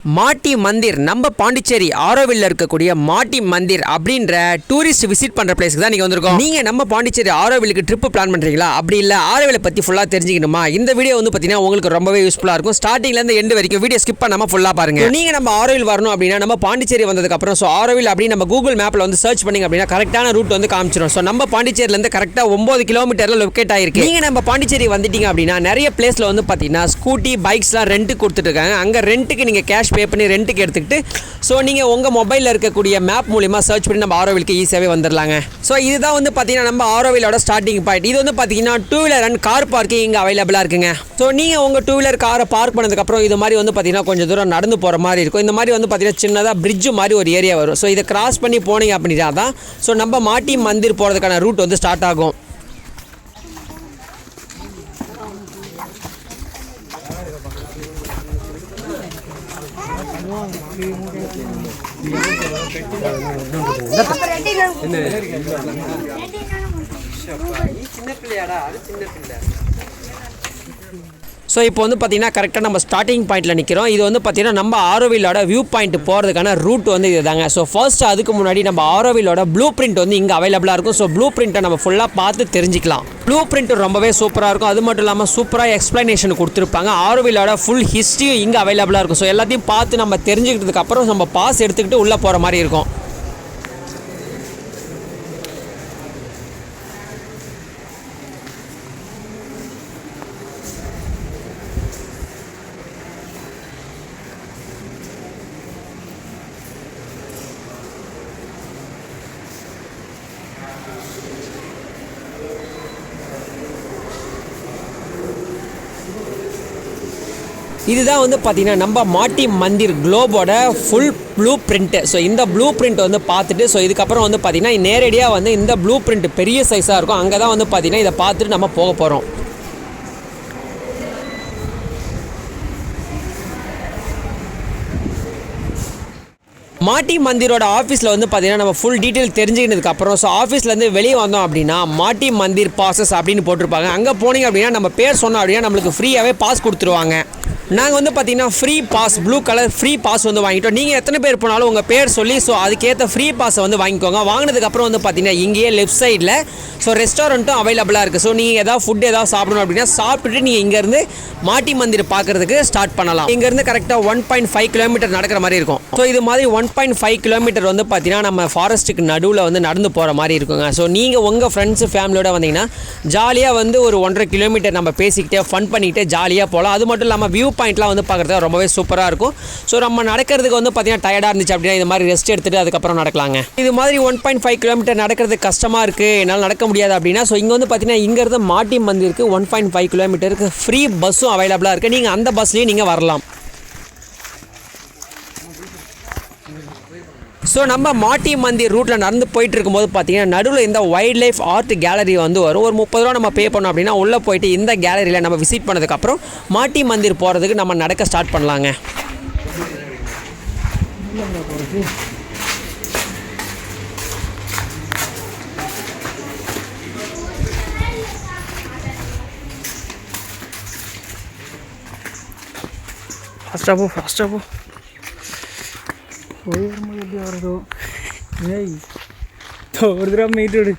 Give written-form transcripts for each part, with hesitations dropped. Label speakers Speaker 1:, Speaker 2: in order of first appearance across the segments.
Speaker 1: மாட்டி மந்திர் நம்ம பாண்டிச்சேரி ஆரோவில்ல இருக்கக்கூடிய மாட்டி மந்திர் அப்படின்ற டூரிஸ்ட் விசிட் பண்ற பிளேஸ்க்கு தான் நீங்க வந்திருக்கோம். நீங்க நம்ம பாண்டிச்சேரி ஆரோவிலுக்கு ட்ரிப் பிளான் பண்றீங்களா? அப்படி இல்ல ஆரோவிலை பத்தி ஃபுல்லா தெரிஞ்சுக்கணுமா? இந்த வீடியோ வந்து பாத்தீங்கன்னா உங்களுக்கு ரொம்பவே யூஸ்ஃபுல்லா இருக்கும். ஸ்டார்டிங்ல இருந்து எண்ட் வரைக்கும் வீடியோ ஸ்கிப் பண்ணாம ஃபுல்லா பாருங்க. நீங்க நம்ம ஆரோவில் வரணும் அப்படின்னா நம்ம பாண்டிச்சேரி வந்ததுக்கு அப்புறம் ஆரோவில் அப்படி நம்ம கூகுள் மேப்ல வந்து சர்ச் பண்ணீங்க அப்படின்னா கரெக்டான ரூட் வந்து காமிச்சிரும். ஸோ நம்ம பாண்டிச்சேரியில இருந்து கரெக்டா 9 கிலோமீட்டர்ல லொக்கேட் ஆயிருக்கு. நீங்க நம்ம பாண்டிச்சேரி வந்துட்டீங்க அப்படின்னா நிறைய பிளேஸ்ல வந்து பாத்தீங்கன்னா ஸ்கூட்டி பைக்ஸ்லாம் ரெண்ட் கொடுத்துட்டு இருக்காங்க. அங்க ரெண்ட்டுக்கு நீங்க கேஷ் பே பண்ணி ரெண்ட்டுக்கு எடுத்துக்கிட்டு நீங்க உங்க மொபைல்ல இருக்கக்கூடிய மேப் மூலமா சர்ச் பண்ணி நம்ம ஆரோவிலுக்கு ஈஸியாவே வந்துடலாங்க. ஸோ இதுதான் வந்து பாத்தீங்கன்னா நம்ம ஆரோவிலோட ஸ்டார்டிங் பாயிண்ட். இது வந்து பாத்தீங்கன்னா 2 வீலர் அண்ட் கார் பார்க்கிங் இங்க அவைலபிளா இருக்குங்க. ஸோ நீங்க உங்க 2 வீலர் காரை பார்க் பண்ணதுக்கு அப்புறம் இது மாதிரி வந்து பாத்தீங்கன்னா கொஞ்சம் தூரம் நடந்து போற மாதிரி இருக்கும். இந்த மாதிரி வந்து பாத்தீங்கன்னா சின்னதா பிரிட்ஜ் மாதிரி ஒரு ஏரியா வரும். ஸோ இதை கிராஸ் பண்ணி போனீங்க அப்படின்னா தான் நம்ம மாட்டி மந்திர் போறதுக்கான ரூட் வந்து ஸ்டார்ட் ஆகும். ஸோ இப்போ வந்து பார்த்தீங்கன்னா கரெக்டாக நம்ம ஸ்டார்டிங் பாயிண்டில் நிற்கிறோம். இது வந்து பார்த்தீங்கன்னா நம்ம ஆரோவிலோட வியூ பாயிண்ட் போகிறதுக்கான ரூட் வந்து இது தாங்க. ஸோ ஃபர்ஸ்ட் அதுக்கு முன்னாடி நம்ம ஆரோவிலோட ப்ளூ பிரிண்ட் வந்து இங்கே அவைலபிளாக இருக்கும். ஸோ ப்ளூ பிரிண்ட்டை நம்ம ஃபுல்லாக பார்த்து தெரிஞ்சிக்கலாம். ப்ளூ பிரிண்ட் ரொம்பவே சூப்பராக இருக்கும். அது மட்டும் இல்லாமல் சூப்பராக எக்ஸ்பிளனேஷன் கொடுத்துருப்பாங்க. ஆரோவிலோட ஃபுல் ஹிஸ்ட்ரியும் இங்கே அவைலபிளாக இருக்கும். ஸோ எல்லாத்தையும் பார்த்து நம்ம தெரிஞ்சுக்கிட்டதுக்கு அப்புறம் நம்ம பாஸ் எடுத்துக்கிட்டு உள்ளே போகிற மாதிரி இருக்கும். இதுதான் வந்து பார்த்தீங்கன்னா நம்ம மாட்டி மந்திர் குளோபோட ஃபுல் ப்ளூ பிரிண்ட்டு. ஸோ இந்த ப்ளூ பிரிண்ட் வந்து பார்த்துட்டு இதுக்கப்புறம் வந்து பார்த்தீங்கன்னா நேரடியாக வந்து இந்த ப்ளூ பிரிண்ட் பெரிய சைஸாக இருக்கும். அங்கே தான் வந்து பார்த்தீங்கன்னா இதை பார்த்துட்டு நம்ம போக போகிறோம். மாட்டி மந்திரோட ஆஃபீஸில் வந்து பார்த்தீங்கன்னா நம்ம ஃபுல் டீட்டெயில் தெரிஞ்சுக்கினதுக்கு அப்புறம் ஆஃபீஸ்லேருந்து வெளியே வந்தோம் அப்படின்னா மாட்டி மந்திர் பாசஸ் அப்படின்னு போட்டிருப்பாங்க. அங்கே போனீங்க அப்படின்னா நம்ம பேர் சொன்னோம் அப்படின்னா நம்மளுக்கு ஃப்ரீயாகவே பாஸ் கொடுத்துருவாங்க. நாங்கள் வந்து பார்த்தீங்கன்னா free pass blue colour free pass வந்து வாங்கிட்டோம். நீங்கள் எத்தனை பேர் போனாலும் உங்கள் பேர் சொல்லி அதுக்கேற்ற ஃப்ரீ பாஸை வந்து வாங்கிக்கோங்க. வாங்கினதுக்கப்புறம் வந்து பார்த்தீங்கன்னா இங்கேயே லெஃப்ட் சைடில் ரெஸ்டாரண்ட்டும் அவைலபிளாக இருக்குது. ஸோ நீங்கள் ஏதாவது ஃபுட் ஏதாவது சாப்பிடணும் அப்படின்னா சாப்பிட்டுட்டு நீங்கள் இங்கேருந்து மாட்டி மந்திர் பார்க்குறதுக்கு ஸ்டார்ட் பண்ணலாம். இங்கேருந்து கரெக்டாக 1.5 கிலோமீட்டர் நடக்கிற மாதிரி இருக்கும். ஸோ இது மாதிரி 1.5 கிலோமீட்டர் வந்து பார்த்தீங்கன்னா நம்ம ஃபாரஸ்ட்டுக்கு நடுவில் வந்து நடந்து போகிற மாதிரி இருக்குங்க. ஸோ நீங்கள் உங்கள் ஃப்ரெண்ட்ஸு ஃபேமிலியோட வந்தீங்கன்னா ஜாலியாக வந்து ஒரு 1.5 கிலோமீட்டர் நம்ம பேசிக்கிட்டே ஃபன் பண்ணிக்கிட்டே ஜாலியாக போகலாம். அது மட்டும் இல்லாமல் வியூ பாயிண்ட்லாம் வந்து பார்க்குறதுக்கு ரொம்பவே சூப்பராக இருக்கும். ஸோ நம்ம நடக்கிறதுக்கு வந்து பார்த்தீங்கன்னா டயர்டாக இருந்துச்சு அப்படின்னா இது மாதிரி ரெஸ்ட் எடுத்துகிட்டு அதுக்கப்புறம் நடக்கலாங்க. இது மாதிரி 1.5 கிலோமீட்டர் நடக்கிறதுக்கு கஷ்டமாக இருக்குது, என்னால் நடக்க முடியாது அப்படின்னா இங்கே வந்து பார்த்தீங்கன்னா இங்கேருந்து மாட்டி மந்திருக்கு 1.5 கிலோமீட்டருக்கு ஃப்ரீ பஸ்ஸும் அவைலபிளாக இருக்குது. நீங்கள் அந்த பஸ்லேயும் நீங்கள் வரலாம். ஸோ நம்ம மாட்டி மந்திர் ரூட்டில் நடந்து போயிட்டு இருக்கும்போது பார்த்தீங்கன்னா நடுவில் இந்த வைல்ட் லைஃப் ஆர்ட் கேலரி வந்து வரும். ஒரு 30 ரூபா நம்ம பே பண்ணோம் அப்படின்னா உள்ளே போயிட்டு இந்த கேலரியில் நம்ம விசிட் பண்ணதுக்கப்புறம் மாட்டி மந்திர் போகிறதுக்கு நம்ம நடக்க ஸ்டார்ட் பண்ணலாங்க.
Speaker 2: ஃபாஸ்ட்டாக போ போய் வரும்போது எப்படி வருதோ. ஏய் ஒரு தடவை மீட்டு விடு.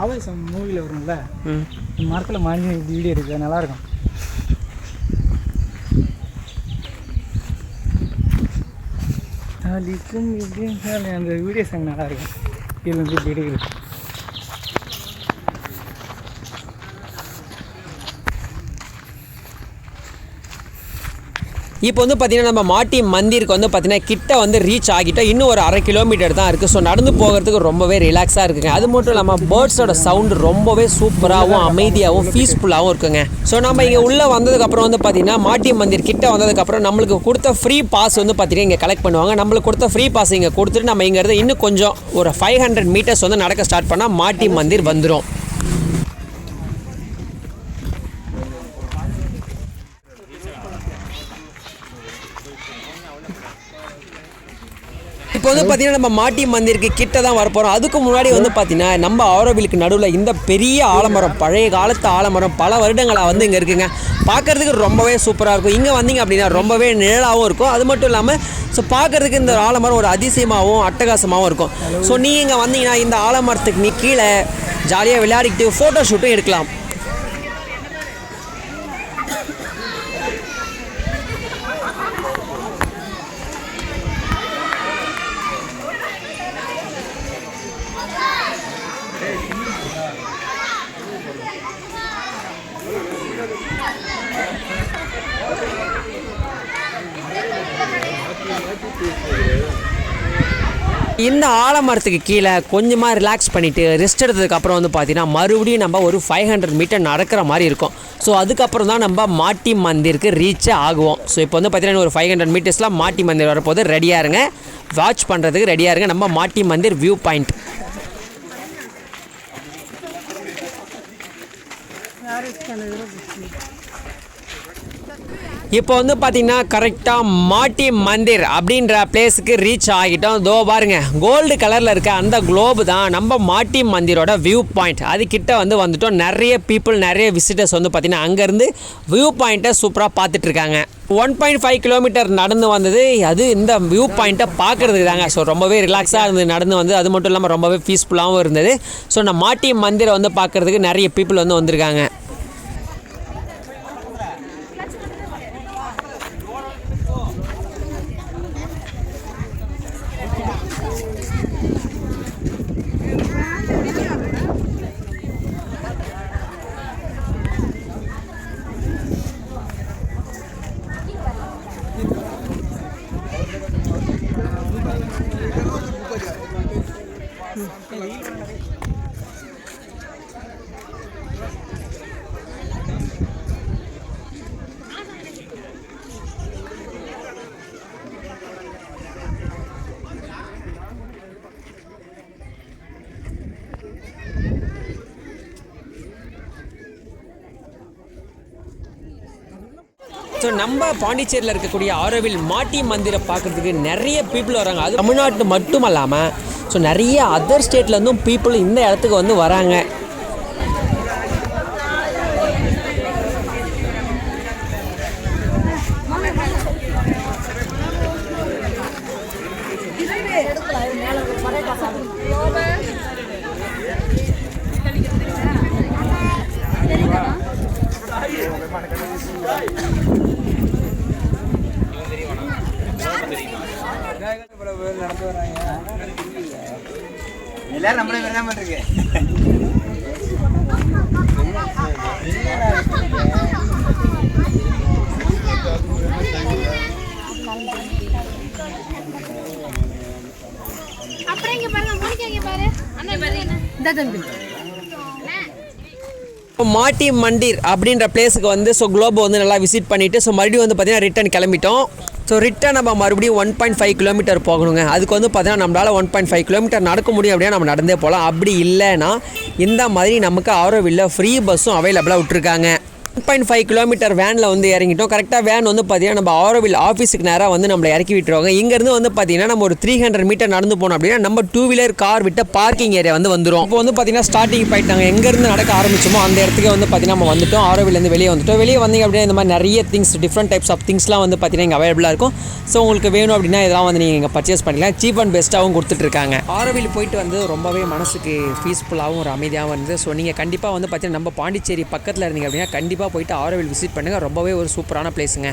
Speaker 2: ஆவேசம் மூவியில் வரும்ல, மரத்தில் மாறி வீடியோ இருக்குது, நல்லாயிருக்கும். லிக்கும் எப்படின்னு அந்த வீடியோஸ் அங்கே நல்லாயிருக்கும். இதுலேருந்து இப்படி எடுக்குது.
Speaker 1: இப்போ வந்து பார்த்தீங்கன்னா நம்ம மாட்டி மந்திருக்கு வந்து பார்த்தீங்கன்னா கிட்ட வந்து ரீச் ஆகிட்டோம். இன்னும் ஒரு 1/2 கிலோமீட்டர் தான் இருக்குது. ஸோ நடந்து போகிறதுக்கு ரொம்பவே ரிலாக்ஸாக இருக்குங்க. அது மட்டும் இல்லாமல் பேர்ட்ஸோட சவுண்டு ரொம்பவே சூப்பராகவும் அமைதியாகவும் பீஸ்ஃபுல்லாகவும் இருக்குங்க. ஸோ நம்ம இங்கே உள்ளே வந்ததுக்கப்புறம் வந்து பார்த்தீங்கன்னா மாட்டி மந்திர் கிட்ட வந்ததுக்கப்புறம் நம்மளுக்கு கொடுத்த ஃப்ரீ பாஸ் வந்து பார்த்தீங்கன்னா இங்கே கலெக்ட் பண்ணுவாங்க. நம்மளுக்கு கொடுத்த ஃப்ரீ பாஸ் இங்கே கொடுத்துட்டு நம்ம இங்கேருந்து இன்னும் கொஞ்சம் ஒரு 500 மீட்டர்ஸ் வந்து நடக்க ஸ்டார்ட் பண்ணால் மாட்டி மந்திர் வந்துடும். இப்போ வந்து பார்த்தீங்கன்னா நம்ம மாட்டி மந்திருக்கு கிட்ட தான் வரப்போகிறோம். அதுக்கு முன்னாடி வந்து பார்த்தீங்கன்னா நம்ம ஆரோவிலுக்கு நடுவில் இந்த பெரிய ஆலமரம், பழைய காலத்து ஆலமரம், பல வருடங்களாக வந்து இங்கே இருக்குங்க. பார்க்குறதுக்கு ரொம்பவே சூப்பராக இருக்கும். இங்கே வந்தீங்க அப்படின்னா ரொம்பவே நிழலாகவும் இருக்கும். அது மட்டும் இல்லாமல் ஸோ பார்க்குறதுக்கு இந்த ஆலமரம் ஒரு அதிசயமாகவும் அட்டகாசமாகவும் இருக்கும். ஸோ நீங்கள் இங்கே வந்தீங்கன்னா இந்த ஆலமரத்துக்கு கீழே ஜாலியாக விளையாடிக்கிட்டு ஃபோட்டோ ஷூட்டும் எடுக்கலாம். இந்த ஆலமரத்துக்கு கீழே கொஞ்சமாக ரிலாக்ஸ் பண்ணிவிட்டு ரெஸ்ட் எடுத்ததுக்கப்புறம் வந்து பார்த்தீங்கன்னா மறுபடியும் நம்ம ஒரு 500 மீட்டர் நடக்கிற மாதிரி இருக்கும். ஸோ அதுக்கப்புறம் தான் நம்ம மாட்டி மந்திருக்கு ரீச்சே ஆகுவோம். ஸோ இப்போ வந்து பார்த்தீங்கன்னா ஒரு 500 மீட்டர்ஸ்லாம் மாட்டி மந்திர் வரப்போது. ரெடியாக இருங்க, வாட்ச் பண்ணுறதுக்கு ரெடியாக இருங்க. நம்ம மாட்டி மந்திர் வியூ பாயிண்ட். இப்போ வந்து பார்த்தீங்கன்னா கரெக்டாக மாட்டி மந்திர் அப்படின்ற பிளேஸுக்கு ரீச் ஆகிட்டோம். தோ பாருங்க, கோல்டு கலரில் இருக்க அந்த குளோபு தான் நம்ம மாட்டி மந்திரோட வியூ பாயிண்ட். அதுக்கிட்ட வந்து வந்துட்டோம். நிறைய பீப்புள், நிறைய விசிட்டர்ஸ் வந்து பார்த்தீங்கன்னா அங்கேருந்து வியூ பாயிண்ட்டை சூப்பராக பார்த்துட்ருக்காங்க. 1.5 கிலோமீட்டர் நடந்து வந்தது அது இந்த வியூ பாயிண்ட்டை பார்க்குறதுக்கு தாங்க. ஸோ ரொம்பவே ரிலாக்ஸாக இருந்தது நடந்து வந்து. அது மட்டும் இல்லாமல் ரொம்பவே பீஸ்ஃபுல்லாகவும் இருந்தது. ஸோ நம்ம மாட்டி மந்திரை வந்து பார்க்குறதுக்கு நிறைய பீப்புள் வந்து வந்திருக்காங்க. ஸோ நம்ம பாண்டிச்சேரியில் இருக்கக்கூடிய ஆரோவில் மாட்டி மந்திரை பார்க்குறதுக்கு நிறைய பீப்புள் வராங்க. அது தமிழ்நாட்டு மட்டும் இல்லாமல் ஸோ நிறைய அதர் ஸ்டேட்லேருந்தும் பீப்புள் இந்த இடத்துக்கு வந்து வராங்க.
Speaker 3: எல்லாரும் நம்மளே வேணாம இருக்கு.
Speaker 4: அப்புறம் இங்க பாருங்க, முடிக்கங்க பாரு. அண்ணா பாரு. இந்த தம்பி.
Speaker 1: மாட்டி மந்திர் அப்படின்ற பிளேஸுக்கு வந்து ஸோ குளோபை வந்து நல்லா விசிட் பண்ணிவிட்டு ஸோ மறுபடியும் வந்து பார்த்திங்கன்னா ரிட்டன் கிளம்பிட்டோம். ஸோ ரிட்டன் நம்ம மறுபடியும் 1.5 கிலோமீட்டர் போகணுங்க. அதுக்கு வந்து பார்த்தீங்கன்னா நம்மளால் 1.5 கிலோமீட்டர் நடக்க முடியும் அப்படின்னா நம்ம நடந்தே போகலாம். அப்படி இல்லைன்னா இந்த மாதிரி நமக்கு ஆரோவில்ல ஃப்ரீ பஸ்ஸும் அவைலபிளாக விட்டுருக்காங்க. 1.5 கிலோமீட்டர் வேனில் வந்து இறங்கிட்டோம். கரெக்டாக வேன் வந்து பார்த்தீங்கன்னா நம்ம ஆரோவில் ஆஃபீஸுக்கு நேராக வந்து நம்மளை இறக்கி விட்டுருவாங்க. இங்கேருந்து வந்து பார்த்தீங்கன்னா நம்ம ஒரு 300 மீட்டர் நடந்து போனோம் அப்படின்னா நம்ம 2 வீலர் கார் விட்ட பார்க்கிங் ஏரியா வந்து வந்துடும். இப்போ வந்து பார்த்தீங்கன்னா ஸ்டார்டிங் பாயிண்ட் நாங்கள் எங்கேருந்து நடக்க ஆரம்பிச்சோமோ அந்த இடத்துக்கு வந்து பார்த்தீங்கன்னா நம்ம வந்துட்டோம். ஆரோவிலேருந்து வெளியே வந்துட்டோம். வெளியே வந்தீங்க அப்படின்னா இந்த மாதிரி நிறைய திங்ஸ், டிஃப்ரெண்ட் டைப்ஸ் ஆஃப் திங்ஸ்லாம் வந்து பார்த்தீங்கன்னா இங்கே அவைலபிளாக இருக்கும். ஸோ உங்களுக்கு வேணும் அப்படின்னா இதெல்லாம் வந்து நீங்கள் இங்கே பர்ச்சேஸ் பண்ணிக்கலாம். சீப் அண்ட் பெஸ்ட்டாகவும் கொடுத்துட்ருக்காங்க. ஆரோவில் போயிட்டு வந்து ரொம்பவே மனசுக்கு பீஸ்ஃபுல்லாகவும் ஒரு அமைதியாகவும் இருந்தது. ஸோ நீங்கள் கண்டிப்பாக வந்து பார்த்தீங்கன்னா நம்ம பாண்டிச்சேரி பக்கத்தில் இருந்தீங்க அப்படின்னா கண்டிப்பாக போயிட்டு ஆரோவில் விசிட் பண்ணுங்கள். ரொம்பவே ஒரு சூப்பரான பிளேஸுங்க.